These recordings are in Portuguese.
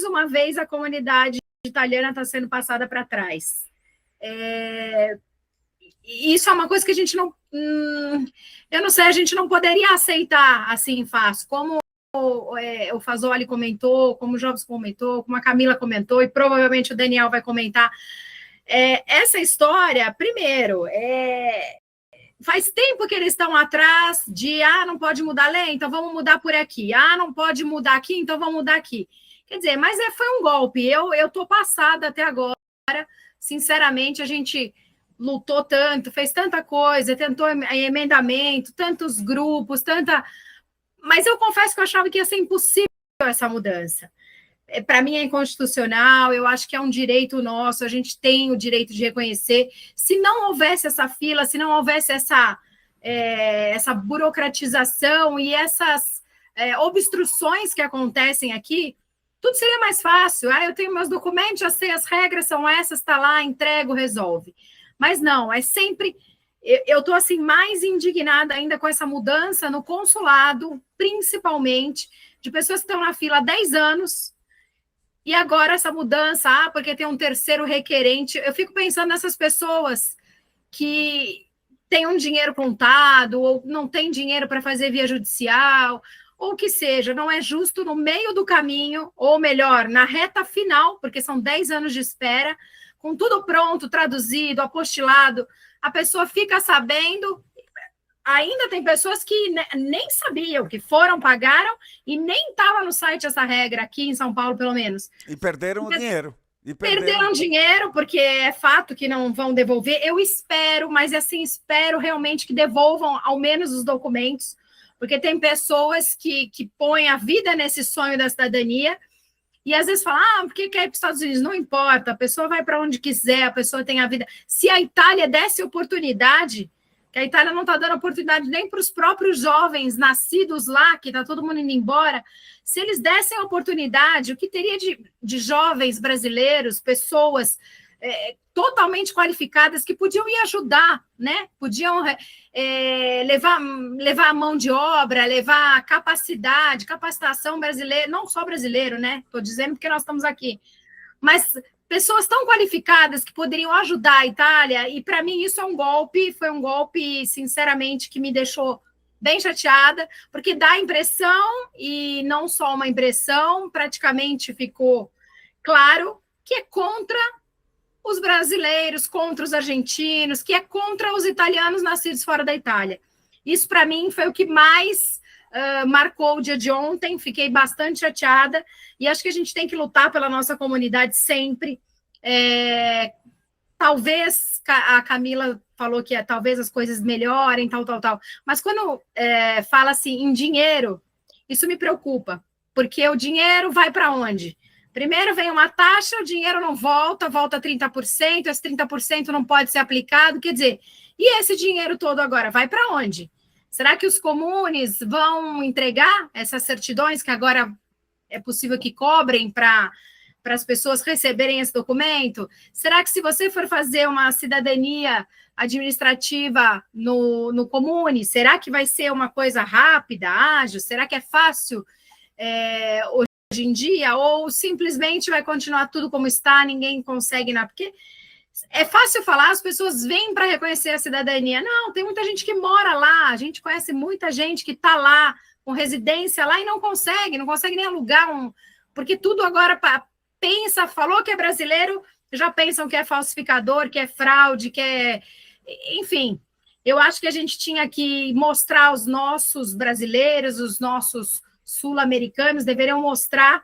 uma vez a comunidade italiana está sendo passada para trás. Isso é uma coisa que a gente não... eu não sei, a gente não poderia aceitar assim fácil, como o Fazoli comentou, como o Jobs comentou, como a Camila comentou, e provavelmente o Daniel vai comentar. Essa história, primeiro, faz tempo que eles estão atrás de não pode mudar a lei, então vamos mudar por aqui. Não pode mudar aqui, então vamos mudar aqui. Quer dizer, mas foi um golpe. Eu estou passada até agora. Sinceramente, a gente lutou tanto, fez tanta coisa, tentou emendamento, tantos grupos, mas eu confesso que eu achava que ia ser impossível essa mudança. Para mim é inconstitucional, eu acho que é um direito nosso, a gente tem o direito de reconhecer. Se não houvesse essa fila, se não houvesse essa burocratização e essas obstruções que acontecem aqui, tudo seria mais fácil. Eu tenho meus documentos, já sei as regras, são essas, está lá, entrego, resolve. Mas não, é sempre... Eu estou assim, mais indignada ainda com essa mudança no consulado, principalmente, de pessoas que estão na fila há 10 anos, e agora essa mudança, porque tem um terceiro requerente. Eu fico pensando nessas pessoas que têm um dinheiro contado, ou não têm dinheiro para fazer via judicial, ou que seja, não é justo no meio do caminho, ou melhor, na reta final, porque são 10 anos de espera, com tudo pronto, traduzido, apostilado, a pessoa fica sabendo. Ainda tem pessoas que nem sabiam, que foram, pagaram, e nem estava no site essa regra, aqui em São Paulo, pelo menos. E perderam o dinheiro. Perderam dinheiro, porque é fato que não vão devolver. Eu espero, mas assim, espero realmente que devolvam ao menos os documentos, porque tem pessoas que põem a vida nesse sonho da cidadania, e às vezes falam, porque quer ir para os Estados Unidos? Não importa, a pessoa vai para onde quiser, a pessoa tem a vida. Se a Itália desse oportunidade, que a Itália não está dando oportunidade nem para os próprios jovens nascidos lá, que está todo mundo indo embora, se eles dessem a oportunidade, o que teria de jovens brasileiros, pessoas totalmente qualificadas que podiam ir ajudar, né? Podiam levar a mão de obra, levar capacitação brasileira, não só brasileiro, né? Estou dizendo porque nós estamos aqui, mas pessoas tão qualificadas que poderiam ajudar a Itália, e para mim isso foi um golpe, sinceramente, que me deixou bem chateada, porque dá a impressão, e não só uma impressão, praticamente ficou claro que é contra os brasileiros, contra os argentinos, que é contra os italianos nascidos fora da Itália. Isso, para mim, foi o que mais marcou o dia de ontem. Fiquei bastante chateada, e acho que a gente tem que lutar pela nossa comunidade sempre. Talvez, a Camila falou que talvez as coisas melhorem, tal, mas quando fala assim em dinheiro, isso me preocupa, porque o dinheiro vai para onde? Primeiro vem uma taxa, o dinheiro não volta 30%, esse 30% não pode ser aplicado, quer dizer, e esse dinheiro todo agora vai para onde? Será que os comunes vão entregar essas certidões que agora é possível que cobrem para as pessoas receberem esse documento? Será que se você for fazer uma cidadania administrativa no comune, será que vai ser uma coisa rápida, ágil? Será que é fácil hoje em dia, ou simplesmente vai continuar tudo como está, ninguém consegue nada? Porque é fácil falar, as pessoas vêm para reconhecer a cidadania. Não, tem muita gente que mora lá, a gente conhece muita gente que está lá, com residência lá, e não consegue nem alugar porque tudo agora falou que é brasileiro, já pensam que é falsificador, que é fraude, que é... Enfim, eu acho que a gente tinha que mostrar aos nossos brasileiros, os nossos sul-americanos, deveriam mostrar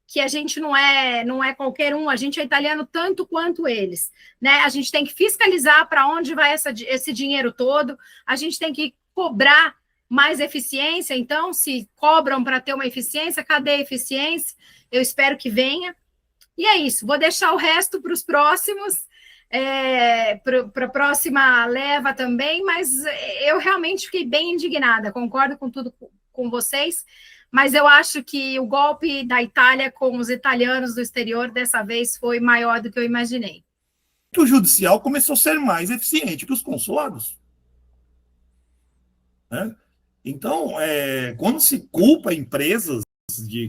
que a gente não é qualquer um, a gente é italiano tanto quanto eles, né? A gente tem que fiscalizar para onde vai esse dinheiro todo, a gente tem que cobrar mais eficiência. Então, se cobram para ter uma eficiência, cadê a eficiência? Eu espero que venha. E é isso, vou deixar o resto para os próximos, para a próxima leva também, mas eu realmente fiquei bem indignada, concordo com tudo com vocês, mas eu acho que o golpe da Itália com os italianos do exterior dessa vez foi maior do que eu imaginei. O judicial começou a ser mais eficiente que os consulados, né? Então, quando se culpa empresas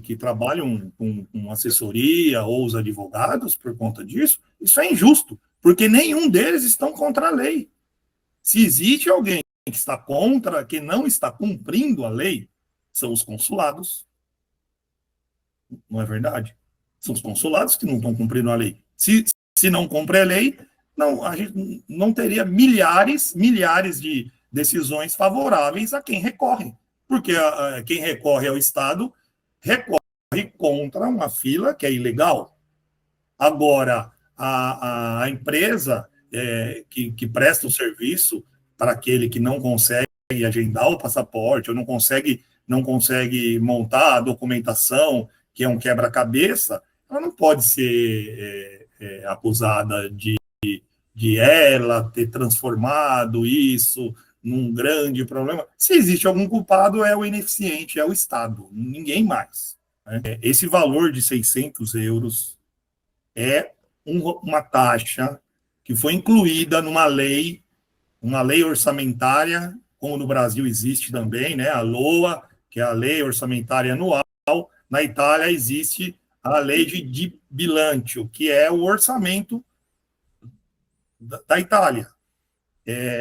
que trabalham com assessoria ou os advogados por conta disso, isso é injusto, porque nenhum deles estão contra a lei. Se existe alguém que está contra, que não está cumprindo a lei, são os consulados. Não é verdade? São os consulados que não estão cumprindo a lei. Se não cumpre a lei, não, a gente não teria milhares de decisões favoráveis a quem recorre. Porque quem recorre ao Estado recorre contra uma fila que é ilegal. Agora, a empresa que presta o serviço para aquele que não consegue agendar o passaporte ou não consegue montar a documentação, que é um quebra-cabeça, ela não pode ser acusada de ela ter transformado isso num grande problema. Se existe algum culpado, é o ineficiente, é o Estado, ninguém mais. Né? Esse valor de 600 euros é uma taxa que foi incluída numa lei, uma lei orçamentária, como no Brasil existe também, né? A LOA, que é a Lei Orçamentária Anual. Na Itália existe a lei de bilancio, que é o orçamento da Itália.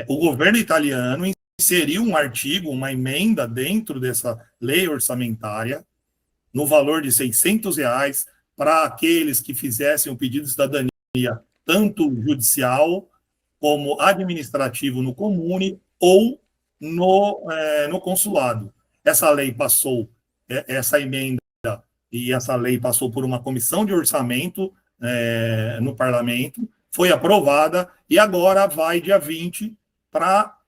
O governo italiano inseriu um artigo, uma emenda dentro dessa lei orçamentária, no valor de R$ 600, para aqueles que fizessem o pedido de cidadania, tanto judicial como administrativo no comune ou no consulado. Essa lei passou, essa emenda e essa lei passou por uma comissão de orçamento no parlamento, foi aprovada e agora vai, dia 20, para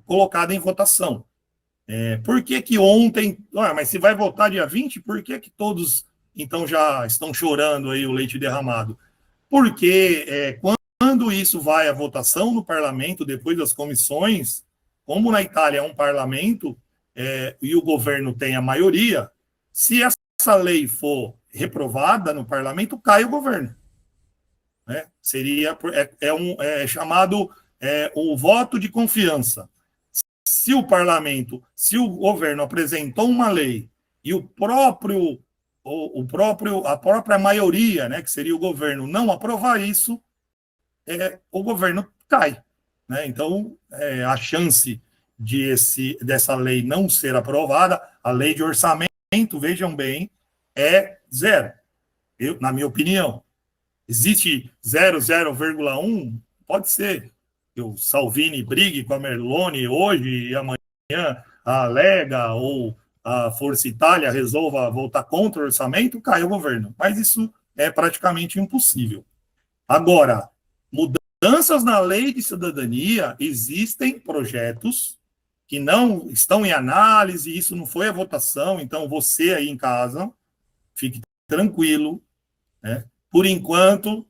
colocada em votação. Por que ontem... mas se vai votar dia 20, por que todos, então, já estão chorando aí o leite derramado? Porque quando isso vai à votação no parlamento, depois das comissões, como na Itália é um parlamento e o governo tem a maioria, se essa lei for reprovada no parlamento, cai o governo. Né? Seria chamado o voto de confiança. Se o parlamento, se o governo apresentou uma lei e a própria maioria, né, que seria o governo, não aprovar isso, o governo cai. Né? Então, a chance dessa lei não ser aprovada, a lei de orçamento, vejam bem, é zero. Na minha opinião. Existe 0,1? Pode ser. Que o Salvini brigue com a Meloni hoje e amanhã a Lega ou a Força Itália resolva voltar contra o orçamento, cai o governo. Mas isso é praticamente impossível. Agora, mudanças na lei de cidadania, existem projetos que não estão em análise, isso não foi a votação, então você aí em casa, fique tranquilo, né? Por enquanto,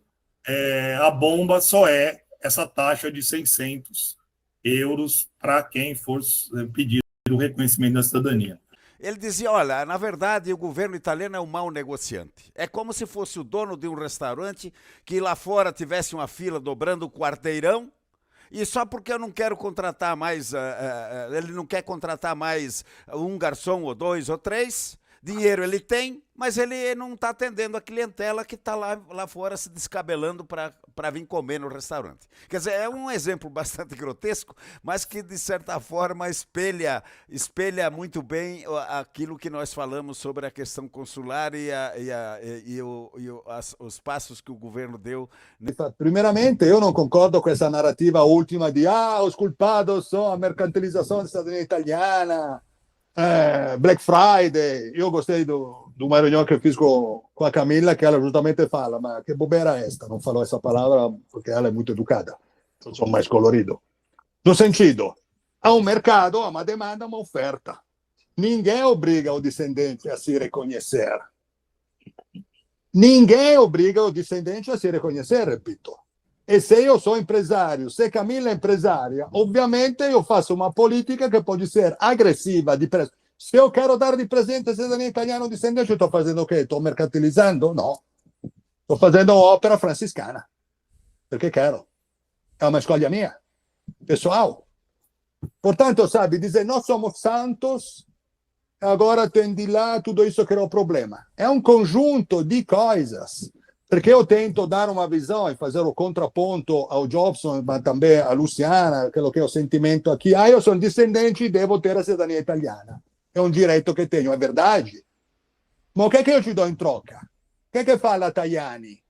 a bomba só é essa taxa de 600 euros para quem for pedir o reconhecimento da cidadania. Ele dizia, olha, na verdade o governo italiano é um mau negociante. É como se fosse o dono de um restaurante que lá fora tivesse uma fila dobrando o quarteirão e só porque eu não quero contratar mais, ele não quer contratar mais um garçom ou dois ou três, dinheiro ele tem, mas ele não está atendendo a clientela que está lá fora se descabelando para vir comer no restaurante. Quer dizer, é um exemplo bastante grotesco, mas que, de certa forma, espelha muito bem aquilo que nós falamos sobre a questão consular e os passos que o governo deu. Primeiramente, eu não concordo com essa narrativa última de os culpados são a mercantilização da cidadania italiana, Black Friday. Eu gostei de uma reunião que eu fiz com a Camilla, que ela justamente fala, mas que bobeira é esta? Não falou essa palavra porque ela é muito educada, eu sou mais colorido. No sentido, há um mercado, há uma demanda, uma oferta. Ninguém obriga o descendente a se reconhecer. Ninguém obriga o descendente a se reconhecer, repito. E se io sono impresario, se Camilla è impresaria, ovviamente io faccio una politica che può essere aggressiva di prezzo. Se io quero dare di presente cidadania italiana discendente, sto facendo che? Sto mercantilizzando? No. Sto facendo opera franciscana. Perché quero. È una escolha mia. Pessoal. Portanto, sabe, dizer nós somos santos agora tem de lá, tudo isso criou problema. É um conjunto de coisas. Perché io tento dare una visione e fare un contrapponto ao Jobson, ma também a Luciana, quello che ho sentimento aqui. Io sono discendente e devo ter a cidadania italiana. È un diritto che tenho, è verdade. Ma o che io ci do in troca? Che fa la Tajani?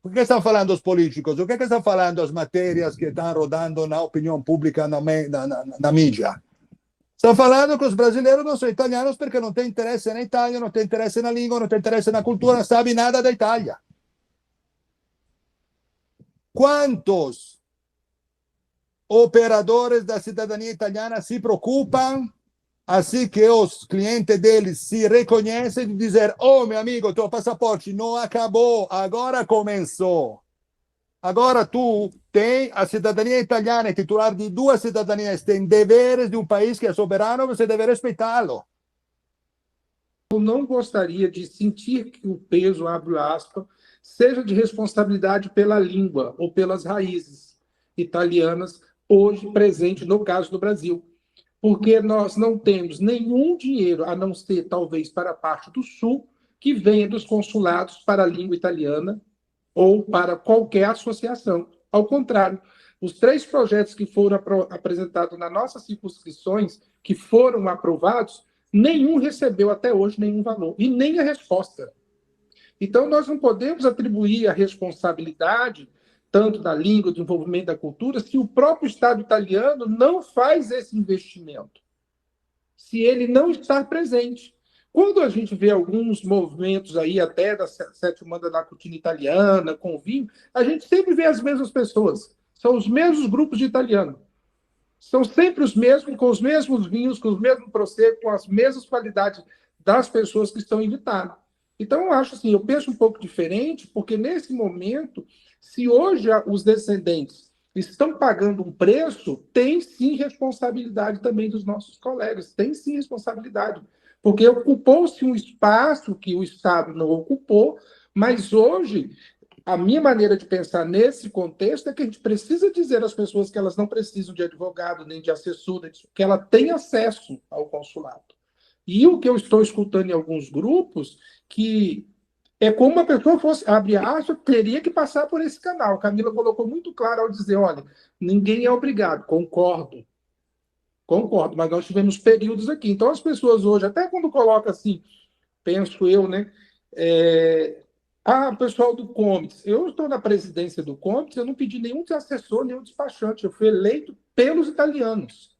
O che stanno falando os políticos? O che stanno falando as matérias che stanno rodando na opinião pública na mídia? Stanno falando che os brasileiros non sono italianos perché non têm interesse na Itália, non têm interesse na língua, non têm interesse na cultura, non sabe nada da Itália. Quantos operadores da cidadania italiana se preocupam assim que os clientes deles se reconhecem e dizer: oh, meu amigo, teu passaporte não acabou, agora começou. Agora tu tem a cidadania italiana, é titular de duas cidadanias, tem deveres de um país que é soberano, você deve respeitá-lo. Eu não gostaria de sentir que o peso, abre aspas, seja de responsabilidade pela língua ou pelas raízes italianas, hoje presente no caso do Brasil. Porque nós não temos nenhum dinheiro, a não ser, talvez, para a parte do Sul, que venha dos consulados para a língua italiana ou para qualquer associação. Ao contrário, os 3 projetos que foram apresentados nas nossas circunscrições, que foram aprovados, nenhum recebeu até hoje nenhum valor, e nem a resposta. Então, nós não podemos atribuir a responsabilidade, tanto da língua, do desenvolvimento da cultura, se o próprio Estado italiano não faz esse investimento, se ele não está presente. Quando a gente vê alguns movimentos aí, até da sétima onda da cortina italiana, com vinho, a gente sempre vê as mesmas pessoas. São os mesmos grupos de italiano. São sempre os mesmos, com os mesmos vinhos, com os mesmos prosecco, com as mesmas qualidades das pessoas que estão invitadas. Então, eu acho assim, eu penso um pouco diferente, porque nesse momento, se hoje os descendentes estão pagando um preço, tem sim responsabilidade também dos nossos colegas, tem sim responsabilidade, porque ocupou-se um espaço que o Estado não ocupou, mas hoje, a minha maneira de pensar nesse contexto é que a gente precisa dizer às pessoas que elas não precisam de advogado, nem de assessor, que ela tem acesso ao consulado. E o que eu estou escutando em alguns grupos, que é como uma pessoa fosse, abre aspas, teria que passar por esse canal. A Camila colocou muito claro ao dizer, olha, ninguém é obrigado. Concordo, mas nós tivemos períodos aqui. Então, as pessoas hoje, até quando coloca assim, penso eu, né? Pessoal do Comitê, eu estou na presidência do Comitê, eu não pedi nenhum assessor, nenhum despachante, eu fui eleito pelos italianos.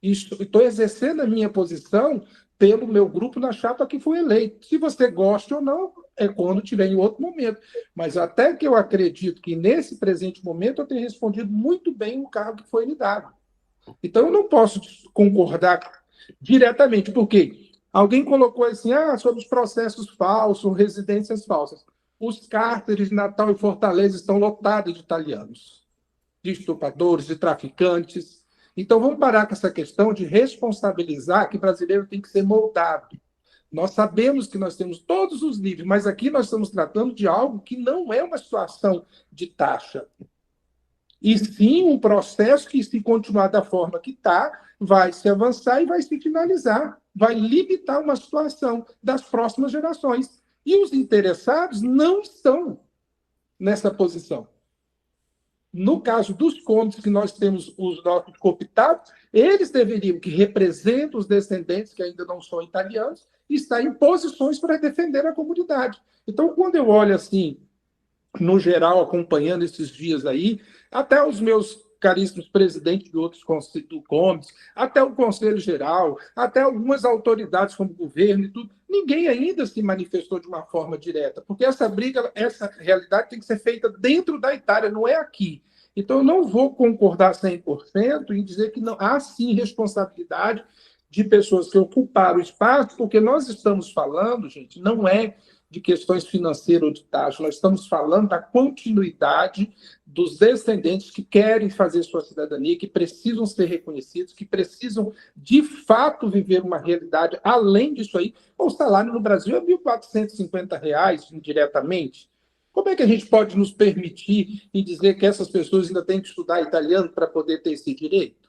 E estou exercendo a minha posição pelo meu grupo na chapa que foi eleito. Se você gosta ou não, é quando tiver em outro momento. Mas até que eu acredito que nesse presente momento eu tenho respondido muito bem o cargo que foi me dado. Então eu não posso concordar diretamente, porque alguém colocou assim, sobre os processos falsos, residências falsas. Os cárceres de Natal e Fortaleza estão lotados de italianos, de estupradores, de traficantes. Então, vamos parar com essa questão de responsabilizar que brasileiro tem que ser moldado. Nós sabemos que nós temos todos os níveis, mas aqui nós estamos tratando de algo que não é uma situação de taxa. E sim um processo que, se continuar da forma que está, vai se avançar e vai se finalizar. Vai limitar uma situação das próximas gerações. E os interessados não estão nessa posição. No caso dos cômites, que nós temos os nossos cooptados, eles deveriam, que representam os descendentes que ainda não são italianos, estar em posições para defender a comunidade. Então, quando eu olho assim, no geral, acompanhando esses dias aí, até os meus caríssimos presidentes de outros do Comitê, até o Conselho Geral, até algumas autoridades como o governo e tudo, ninguém ainda se manifestou de uma forma direta, porque essa briga, essa realidade tem que ser feita dentro da Itália, não é aqui. Então, eu não vou concordar 100% em dizer que não há, sim, responsabilidade de pessoas que ocuparam o espaço, porque nós estamos falando, gente, não é de questões financeiras ou de taxa, nós estamos falando da continuidade dos descendentes que querem fazer sua cidadania, que precisam ser reconhecidos, que precisam, de fato, viver uma realidade além disso aí. O salário no Brasil é R$ 1.450, indiretamente. Como é que a gente pode nos permitir e dizer que essas pessoas ainda têm que estudar italiano para poder ter esse direito?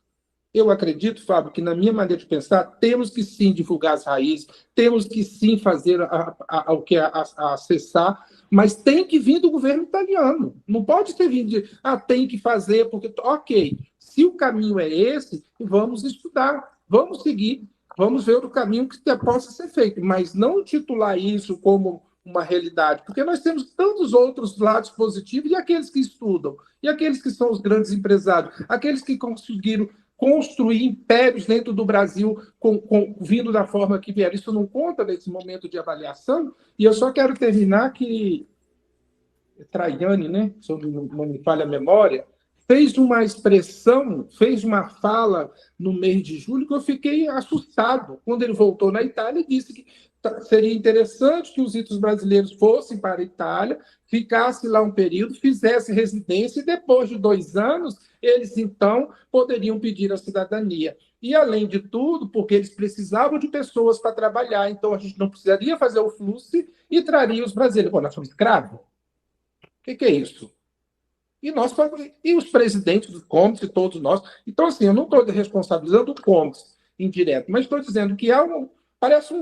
Eu acredito, Fábio, que na minha maneira de pensar, temos que sim divulgar as raízes, temos que sim fazer o que acessar, mas tem que vir do governo italiano. Não pode ter vindo de, tem que fazer, porque, ok, se o caminho é esse, vamos estudar, vamos seguir, vamos ver o caminho que possa ser feito, mas não titular isso como uma realidade, porque nós temos tantos outros lados positivos, e aqueles que estudam, e aqueles que são os grandes empresários, aqueles que conseguiram construir impérios dentro do Brasil, vindo da forma que vieram. Isso não conta nesse momento de avaliação. E eu só quero terminar que Traiani, né, se não me falha a memória, fez uma expressão, fez uma fala no mês de julho que eu fiquei assustado. Quando ele voltou na Itália, disse que seria interessante que os ritos brasileiros fossem para a Itália, ficassem lá um período, fizessem residência e depois de 2 anos, eles então poderiam pedir a cidadania. E além de tudo, porque eles precisavam de pessoas para trabalhar, então a gente não precisaria fazer o fluxo e traria os brasileiros. Pô, nós somos escravos? O que é isso? E os presidentes do Comes, e todos nós. Então, assim, eu não estou responsabilizando o Comes indireto, mas estou dizendo que parece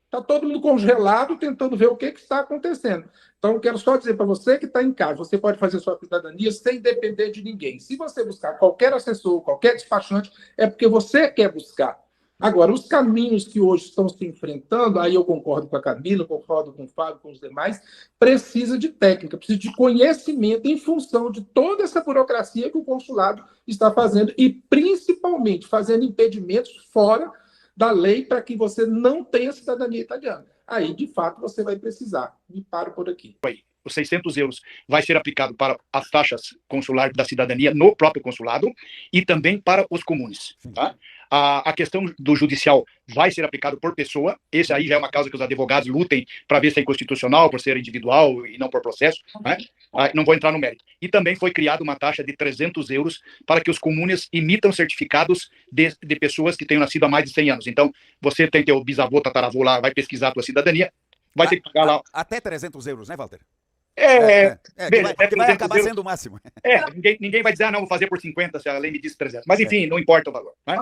está todo mundo congelado tentando ver o que está acontecendo. Então, eu quero só dizer para você que está em casa, você pode fazer sua cidadania sem depender de ninguém. Se você buscar qualquer assessor, qualquer despachante, é porque você quer buscar. Agora, os caminhos que hoje estão se enfrentando, aí eu concordo com a Camila, concordo com o Fábio, com os demais, precisa de técnica, precisa de conhecimento em função de toda essa burocracia que o consulado está fazendo e, principalmente, fazendo impedimentos fora da lei para que você não tenha cidadania italiana. Aí, de fato, você vai precisar. E paro por aqui. Os 600 euros vai ser aplicado para as taxas consulares da cidadania no próprio consulado e também para os comunes. Tá? A questão do judicial vai ser aplicado por pessoa. Esse aí já é uma causa que os advogados lutem para ver se é inconstitucional, por ser individual e não por processo. Né? Não vou entrar no mérito. E também foi criada uma taxa de 300 euros para que os comunes emitam certificados de pessoas que tenham nascido há mais de 100 anos. Então, você tem teu bisavô, tataravô lá, vai pesquisar a tua cidadania, vai ter que pagar lá... Até 300 euros, né, Walter? Vai acabar sendo o máximo. Ninguém vai dizer, não, vou fazer por 50, se a lei me diz 300. Mas, enfim, não importa o valor. Né?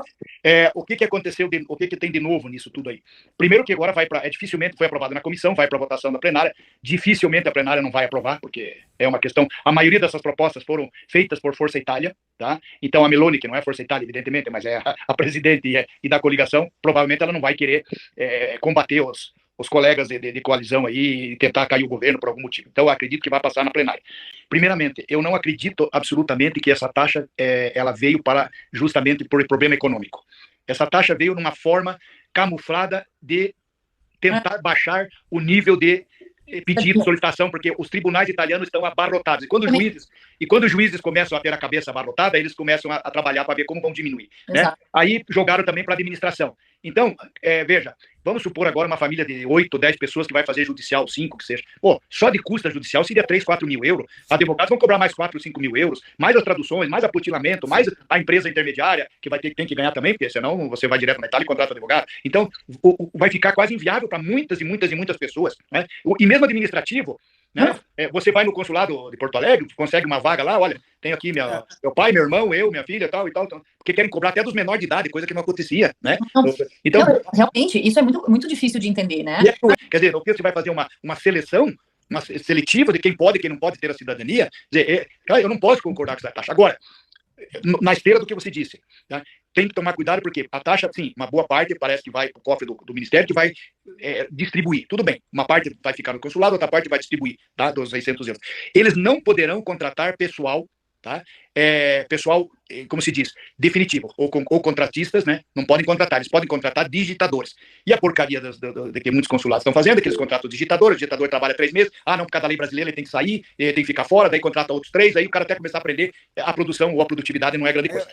O que aconteceu, o que tem de novo nisso tudo aí? Primeiro que agora dificilmente foi aprovado na comissão, vai para votação da plenária, dificilmente a plenária não vai aprovar, porque é uma questão, a maioria dessas propostas foram feitas por Força Itália, tá? Então a Meloni, que não é Força Itália, evidentemente, mas é a presidente e da coligação, provavelmente ela não vai querer combater os colegas de coalizão aí e tentar cair o governo por algum motivo. Então, eu acredito que vai passar na plenária. Primeiramente, eu não acredito absolutamente que essa taxa ela veio justamente por problema econômico. Essa taxa veio numa forma camuflada de tentar baixar o nível de pedido, solicitação, porque os tribunais italianos estão abarrotados. E quando os juízes começam a ter a cabeça abarrotada, eles começam a trabalhar para ver como vão diminuir. Né? Aí jogaram também para a administração. Então, veja, vamos supor agora uma família de 8, 10 pessoas que vai fazer judicial, 5 que seja. Pô, só de custa judicial seria 3, 4 mil euros. Advogados vão cobrar mais 4, 5 mil euros, mais as traduções, mais aputilamento, mais a empresa intermediária, que tem que ganhar também, porque senão você vai direto na Itália e contrata advogado. Então, vai ficar quase inviável para muitas e muitas e muitas pessoas. Né? E mesmo administrativo, né? Você vai no consulado de Porto Alegre, consegue uma vaga lá, olha, tenho aqui meu pai, meu irmão, eu, minha filha, tal, porque querem cobrar até dos menores de idade, coisa que não acontecia, né? Então, realmente, isso é muito, muito difícil de entender, né? Quer dizer, você vai fazer uma seleção, uma seletiva de quem pode e quem não pode ter a cidadania, dizer, eu não posso concordar com essa taxa. Agora, na esteira do que você disse, tá? Tem que tomar cuidado, porque a taxa, sim, uma boa parte parece que vai para o cofre do Ministério, que vai distribuir. Tudo bem, uma parte vai ficar no consulado, outra parte vai distribuir, tá? Dos 600 euros. Eles não poderão contratar pessoal, tá? Pessoal, como se diz, definitivo, ou contratistas, né? Não podem contratar, eles podem contratar digitadores. E a porcaria de que muitos consulados estão fazendo, é que eles contratam o digitador trabalha 3 meses, não, por causa da lei brasileira ele tem que sair, ele tem que ficar fora, daí contrata outros 3, aí o cara até começar a aprender a produção ou a produtividade não é grande coisa.